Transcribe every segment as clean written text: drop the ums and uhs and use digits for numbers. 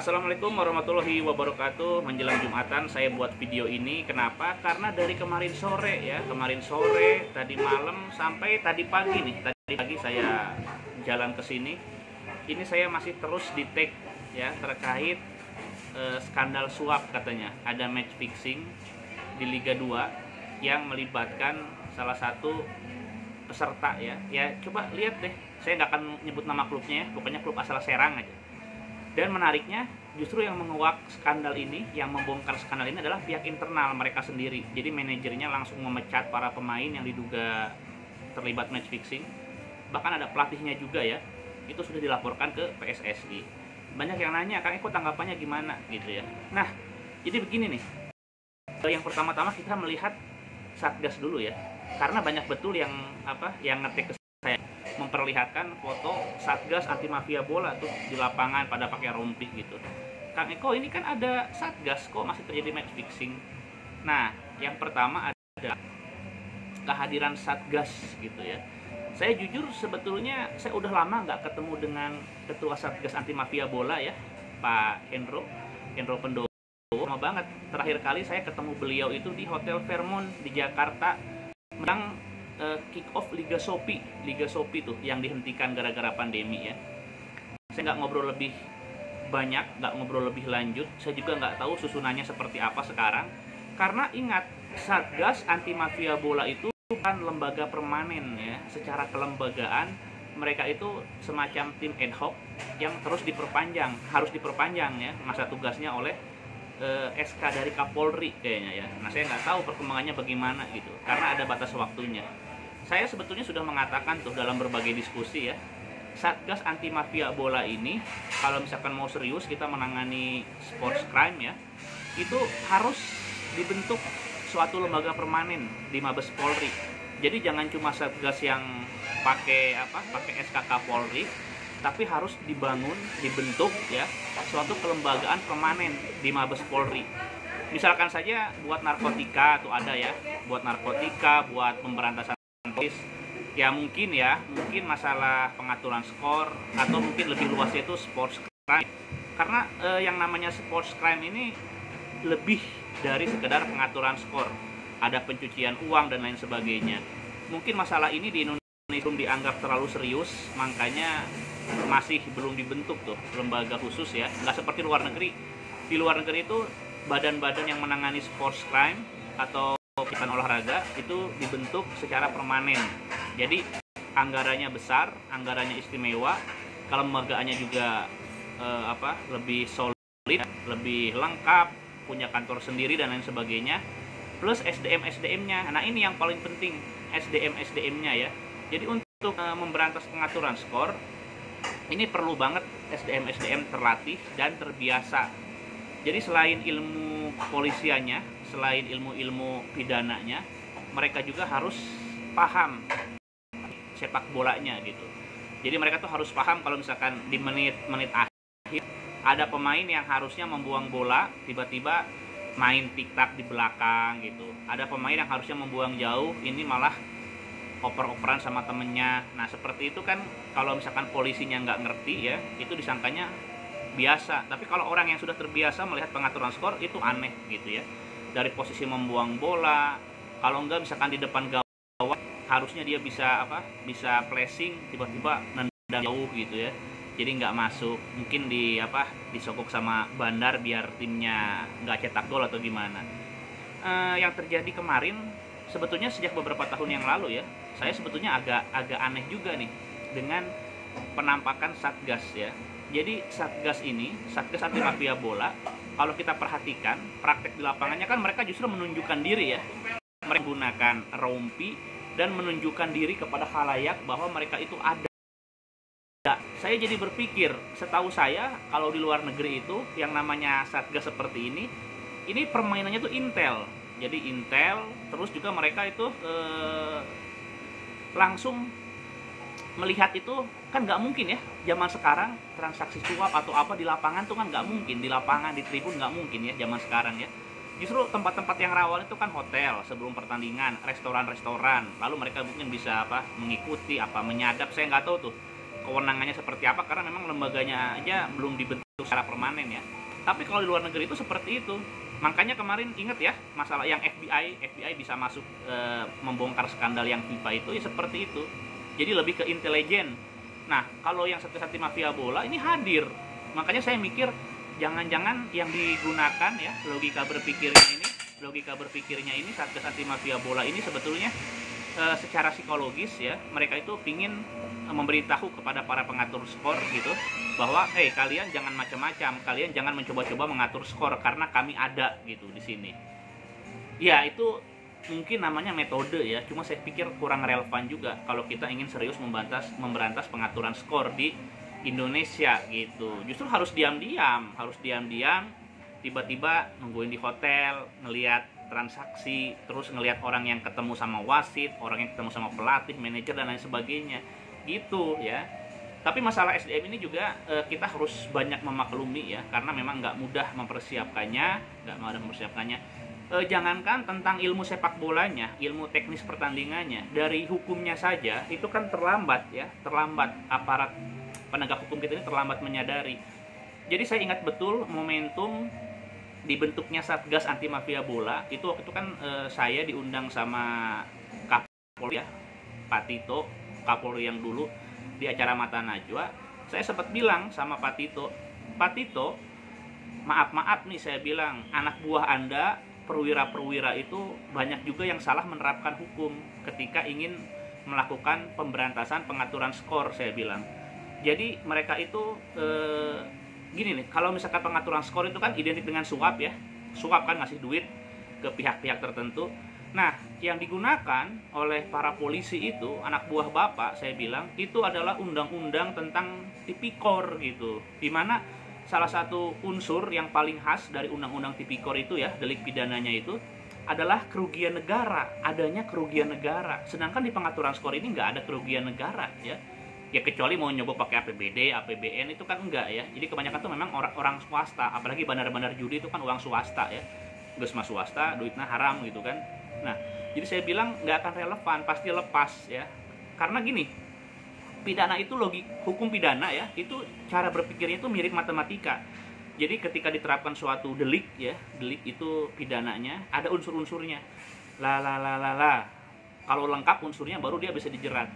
Assalamualaikum warahmatullahi wabarakatuh. Menjelang Jumatan saya buat video ini. Kenapa? Karena dari kemarin sore ya, tadi malam sampai tadi pagi nih. Tadi pagi saya jalan ke sini. Ini saya masih terus di tag ya terkait skandal suap katanya. Ada match fixing di Liga 2 yang melibatkan salah satu peserta ya. Ya coba lihat deh. Saya nggak akan nyebut nama klubnya ya. Pokoknya klub asal Serang aja. Dan menariknya, justru yang menguak skandal ini, yang membongkar skandal ini adalah pihak internal mereka sendiri. Jadi manajernya langsung memecat para pemain yang diduga terlibat match fixing. Bahkan ada pelatihnya juga ya. Itu sudah dilaporkan ke PSSI. Banyak yang nanya, Kang Eko tanggapannya gimana gitu ya. Nah, jadi begini nih. Yang pertama-tama kita melihat Satgas dulu ya. Karena banyak betul yang ngetik ke saya memperlihatkan foto Satgas anti mafia bola tuh di lapangan pada pakai rompi gitu. Kang Eko, ini kan ada Satgas, kok masih terjadi match fixing? Nah, yang pertama ada kehadiran Satgas gitu ya. Saya jujur sebetulnya saya udah lama nggak ketemu dengan ketua Satgas anti mafia bola ya, Pak Hendro Pendowo. Lama banget. Terakhir kali saya ketemu beliau itu di Hotel Fairmont di Jakarta tentang kick off Liga Shopee tuh yang dihentikan gara-gara pandemi ya. Saya nggak ngobrol lebih banyak, nggak ngobrol lebih lanjut. Saya juga nggak tahu susunannya seperti apa sekarang. Karena ingat, Satgas anti mafia bola itu bukan lembaga permanen ya. Secara kelembagaan mereka itu semacam tim ad hoc yang terus harus diperpanjang ya masa tugasnya oleh SK dari Kapolri kayaknya ya. Nah, saya nggak tahu perkembangannya bagaimana gitu, karena ada batas waktunya. Saya sebetulnya sudah mengatakan tuh dalam berbagai diskusi ya, Satgas anti mafia bola ini kalau misalkan mau serius kita menangani sports crime ya, itu harus dibentuk suatu lembaga permanen di Mabes Polri. Jadi jangan cuma Satgas yang pakai SK Kapolri, tapi harus dibentuk ya suatu kelembagaan permanen di Mabes Polri. Misalkan saja buat narkotika tuh ada ya, buat narkotika, buat pemberantasan polis. Ya mungkin masalah pengaturan skor, atau mungkin lebih luasnya itu sports crime. Karena yang namanya sports crime ini lebih dari sekedar pengaturan skor. Ada pencucian uang dan lain sebagainya. Mungkin masalah ini di Indonesia belum dianggap terlalu serius, makanya masih belum dibentuk tuh lembaga khusus ya. Nggak seperti luar negeri. Di luar negeri itu badan-badan yang menangani sports crime atau kegiatan olahraga itu dibentuk secara permanen. Jadi anggarannya besar, anggarannya istimewa, kelembagaannya juga lebih solid, lebih lengkap, punya kantor sendiri dan lain sebagainya. Plus SDM-nya. Nah, ini yang paling penting, SDM-nya ya. Jadi untuk memberantas pengaturan skor, ini perlu banget SDM terlatih dan terbiasa. Jadi selain ilmu kepolisiannya, selain ilmu pidananya, mereka juga harus paham sepak bolanya gitu. Jadi mereka tuh harus paham kalau misalkan di menit-menit akhir ada pemain yang harusnya membuang bola, tiba-tiba main tik-tak di belakang gitu. Ada pemain yang harusnya membuang jauh, ini malah oper-operan sama temennya. Nah seperti itu kan kalau misalkan polisinya nggak ngerti ya, itu disangkanya biasa. Tapi kalau orang yang sudah terbiasa melihat pengaturan skor, itu aneh gitu ya. Dari posisi membuang bola, kalau nggak misalkan di depan gawang, harusnya dia bisa flashing, tiba-tiba nendang jauh gitu ya. Jadi nggak masuk, mungkin disogok sama bandar biar timnya nggak cetak gol atau gimana. Yang terjadi kemarin sebetulnya sejak beberapa tahun yang lalu ya, saya sebetulnya agak aneh juga nih dengan penampakan Satgas ya. Jadi Satgas anti mafia bola, kalau kita perhatikan praktek di lapangannya kan mereka justru menunjukkan diri ya. Mereka menggunakan rompi dan menunjukkan diri kepada khalayak bahwa mereka itu ada. Saya jadi berpikir, setahu saya kalau di luar negeri itu yang namanya Satgas seperti ini permainannya tuh intel. Jadi intel, terus juga mereka itu langsung melihat itu kan nggak mungkin ya zaman sekarang transaksi suap atau apa di lapangan tuh kan nggak mungkin, di lapangan di tribun nggak mungkin ya zaman sekarang ya. Justru tempat-tempat yang rawan itu kan hotel sebelum pertandingan, restoran-restoran, lalu mereka mungkin bisa mengikuti menyadap, saya nggak tahu tuh. kewenangannya seperti apa, karena memang lembaganya aja belum dibentuk secara permanen ya. Tapi kalau di luar negeri itu seperti itu. Makanya kemarin ingat ya, masalah yang FBI bisa masuk membongkar skandal yang FIFA itu ya seperti itu. Jadi lebih ke intelijen. Nah, kalau yang Satgas Anti Mafia Bola ini hadir. Makanya saya mikir jangan-jangan yang digunakan ya logika berpikirnya ini Satgas Anti Mafia Bola ini sebetulnya secara psikologis ya, mereka itu pingin memberitahu kepada para pengatur skor gitu bahwa kalian jangan macam-macam, kalian jangan mencoba-coba mengatur skor karena kami ada gitu di sini. Ya itu mungkin namanya metode ya, cuma saya pikir kurang relevan juga kalau kita ingin serius memberantas pengaturan skor di Indonesia gitu. Justru harus diam-diam, tiba-tiba nungguin di hotel, ngelihat transaksi, terus ngelihat orang yang ketemu sama wasit, orang yang ketemu sama pelatih, manajer dan lain sebagainya gitu ya. Tapi masalah SDM ini juga kita harus banyak memaklumi ya, karena memang nggak mudah mempersiapkannya. Jangankan tentang ilmu sepak bolanya, ilmu teknis pertandingannya, dari hukumnya saja itu kan terlambat ya, aparat penegak hukum kita ini terlambat menyadari. Jadi saya ingat betul momentum dibentuknya Satgas Anti Mafia Bola itu waktu itu kan saya diundang sama Kapolri ya, Pak Tito, Kapolri yang dulu di acara Mata Najwa. Saya sempat bilang sama Pak Tito, maaf nih saya bilang, anak buah Anda, perwira-perwira itu banyak juga yang salah menerapkan hukum ketika ingin melakukan pemberantasan pengaturan skor, saya bilang. Jadi mereka itu gini nih, kalau misalkan pengaturan skor itu kan identik dengan suap ya, suap kan ngasih duit ke pihak-pihak tertentu. Nah, yang digunakan oleh para polisi itu, anak buah Bapak, saya bilang, itu adalah undang-undang tentang tipikor gitu, dimana salah satu unsur yang paling khas dari undang-undang tipikor itu ya, delik pidananya itu adalah kerugian negara, adanya kerugian negara. Sedangkan di pengaturan skor ini nggak ada kerugian negara ya. Ya kecuali mau nyoba pakai APBD, APBN itu kan enggak ya. Jadi kebanyakan tuh memang orang swasta, apalagi bandar-bandar judi itu kan uang swasta ya. Geus mah swasta, duitnya haram gitu kan. Nah, jadi saya bilang nggak akan relevan, pasti lepas ya. Karena gini, pidana itu hukum pidana ya, itu cara berpikirnya itu mirip matematika. Jadi ketika diterapkan suatu delik ya, delik itu pidananya ada unsur-unsurnya. Kalau lengkap unsurnya baru dia bisa dijerat.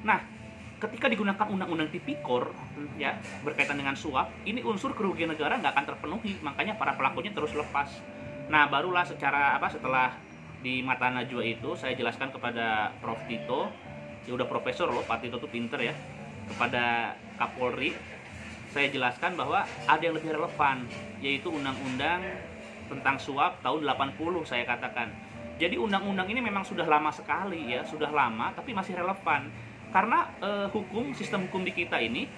Nah, ketika digunakan undang-undang tipikor ya berkaitan dengan suap, ini unsur kerugian negara nggak akan terpenuhi, makanya para pelakunya terus lepas. Nah, barulah setelah di Mata Najwa itu saya jelaskan kepada Prof Tito, ya udah profesor loh, Pak Tito tuh pinter ya, kepada Kapolri saya jelaskan bahwa ada yang lebih relevan, yaitu undang-undang tentang suap tahun 80 saya katakan. Jadi undang-undang ini memang sudah lama sekali ya, sudah lama tapi masih relevan. Karena sistem hukum di kita ini,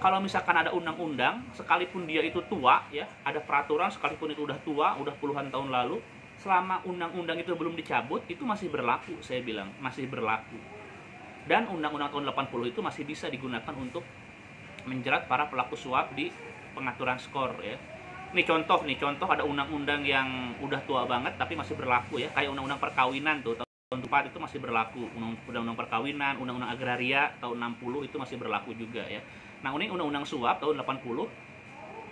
kalau misalkan ada undang-undang, sekalipun dia itu tua ya, ada peraturan sekalipun itu udah tua, udah puluhan tahun lalu, selama undang-undang itu belum dicabut, itu masih berlaku, saya bilang, masih berlaku. Dan undang-undang tahun 80 itu masih bisa digunakan untuk menjerat para pelaku suap di pengaturan skor ya. Ini contoh ada undang-undang yang udah tua banget tapi masih berlaku ya, kayak undang-undang perkawinan tuh. Tahun 4 itu masih berlaku, undang-undang perkawinan, undang-undang agraria tahun 60 itu masih berlaku juga ya. Nah, ini undang-undang suap tahun 80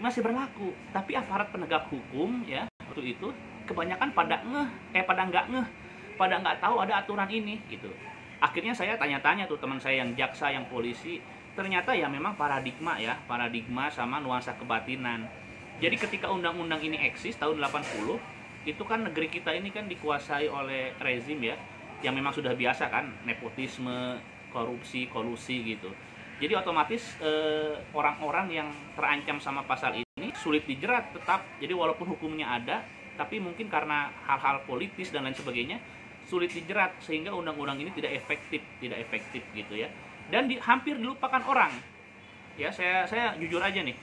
masih berlaku, tapi aparat penegak hukum ya waktu itu kebanyakan pada nggak tahu ada aturan ini gitu. Akhirnya saya tanya-tanya tuh teman saya yang jaksa, yang polisi, ternyata ya memang paradigma sama nuansa kebatinan. Jadi ketika undang-undang ini eksis tahun 80, itu kan negeri kita ini kan dikuasai oleh rezim ya, yang memang sudah biasa kan, nepotisme, korupsi, kolusi gitu. Jadi otomatis orang-orang yang terancam sama pasal ini sulit dijerat tetap. Jadi walaupun hukumnya ada, tapi mungkin karena hal-hal politis dan lain sebagainya sulit dijerat, sehingga undang-undang ini tidak efektif gitu ya. Dan hampir dilupakan orang. Ya, saya jujur aja nih.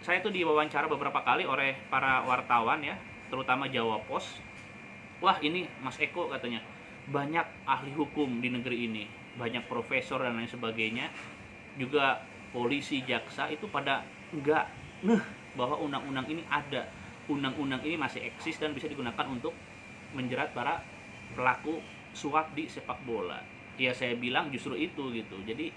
Saya tuh diwawancara beberapa kali oleh para wartawan ya, terutama Jawa Pos. Wah, ini Mas Eko katanya, banyak ahli hukum di negeri ini, banyak profesor dan lain sebagainya, juga polisi, jaksa itu pada enggak bahwa undang-undang ini ada, undang-undang ini masih eksis dan bisa digunakan untuk menjerat para pelaku suap di sepak bola. Ya saya bilang justru itu gitu. Jadi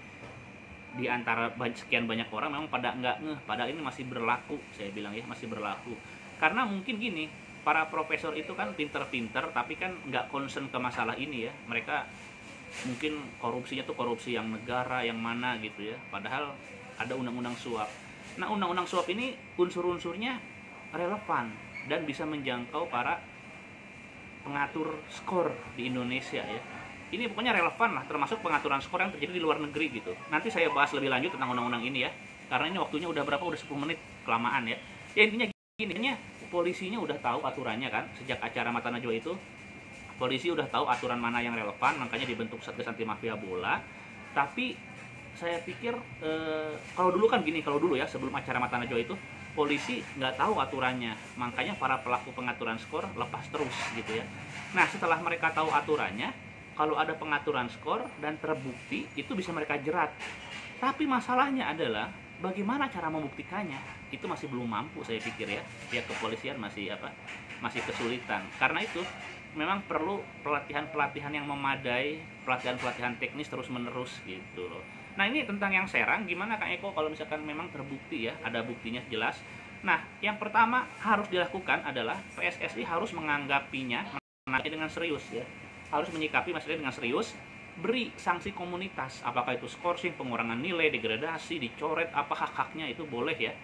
di antara sekian banyak orang memang pada nggak ngeh, padahal ini masih berlaku, saya bilang ya, masih berlaku. Karena mungkin gini, para profesor itu kan pinter-pinter tapi kan nggak concern ke masalah ini ya. Mereka mungkin korupsinya tuh korupsi yang negara yang mana gitu ya, padahal ada undang-undang suap. Nah, undang-undang suap ini unsur-unsurnya relevan dan bisa menjangkau para pengatur skor di Indonesia ya. Ini pokoknya relevan lah, termasuk pengaturan skor yang terjadi di luar negeri gitu. Nanti saya bahas lebih lanjut tentang undang-undang ini ya, karena ini waktunya udah berapa, udah 10 menit, kelamaan ya. Ya intinya gini, polisinya udah tahu aturannya kan, sejak acara Mata Najwa itu polisi udah tahu aturan mana yang relevan, makanya dibentuk Satgas Anti Mafia Bola. Tapi saya pikir kalau dulu kan gini, kalau dulu ya sebelum acara Mata Najwa itu polisi nggak tahu aturannya, makanya para pelaku pengaturan skor lepas terus gitu ya. Nah, setelah mereka tahu aturannya, kalau ada pengaturan skor dan terbukti, itu bisa mereka jerat. Tapi masalahnya adalah bagaimana cara membuktikannya? Itu masih belum mampu, saya pikir ya. Pihak kepolisian masih kesulitan. Karena itu memang perlu pelatihan-pelatihan yang memadai, pelatihan-pelatihan teknis terus-menerus gitu loh. Nah, ini tentang yang Serang, gimana Kang Eko kalau misalkan memang terbukti ya, ada buktinya jelas. Nah, yang pertama harus dilakukan adalah PSSI harus menganggapinya dengan serius ya. Harus menyikapi masalahnya dengan serius, beri sanksi komunitas, apakah itu skorsing, pengurangan nilai, degradasi, dicoret, apa hak-haknya itu boleh ya,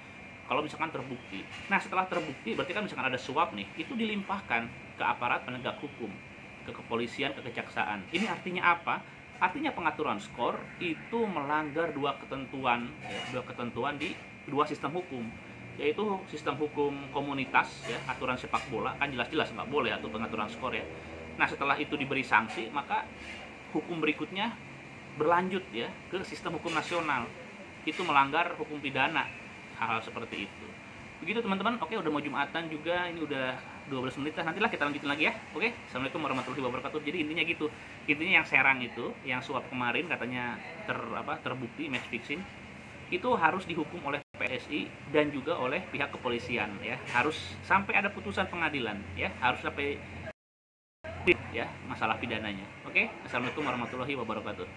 kalau misalkan terbukti. Nah, setelah terbukti berarti kan misalkan ada suap nih, itu dilimpahkan ke aparat penegak hukum, ke kepolisian, ke kejaksaan. Ini artinya apa? Artinya pengaturan skor itu melanggar dua ketentuan di dua sistem hukum, yaitu sistem hukum komunitas ya, aturan sepak bola kan jelas-jelas nggak boleh atau pengaturan skor ya. Nah, setelah itu diberi sanksi, maka hukum berikutnya berlanjut ya ke sistem hukum nasional. Itu melanggar hukum pidana, hal-hal seperti itu. Begitu teman-teman. Oke, udah mau Jumatan juga, ini udah 12 menit lah. Nantilah kita lanjutin lagi ya. Oke, Assalamualaikum warahmatullahi wabarakatuh. Jadi intinya gitu. Intinya yang Serang itu, yang suap kemarin katanya terbukti match fixing, itu harus dihukum oleh PSI dan juga oleh pihak kepolisian ya. Harus sampai ada putusan pengadilan ya. Harus sampai ya masalah pidananya. Oke, Assalamualaikum warahmatullahi wabarakatuh.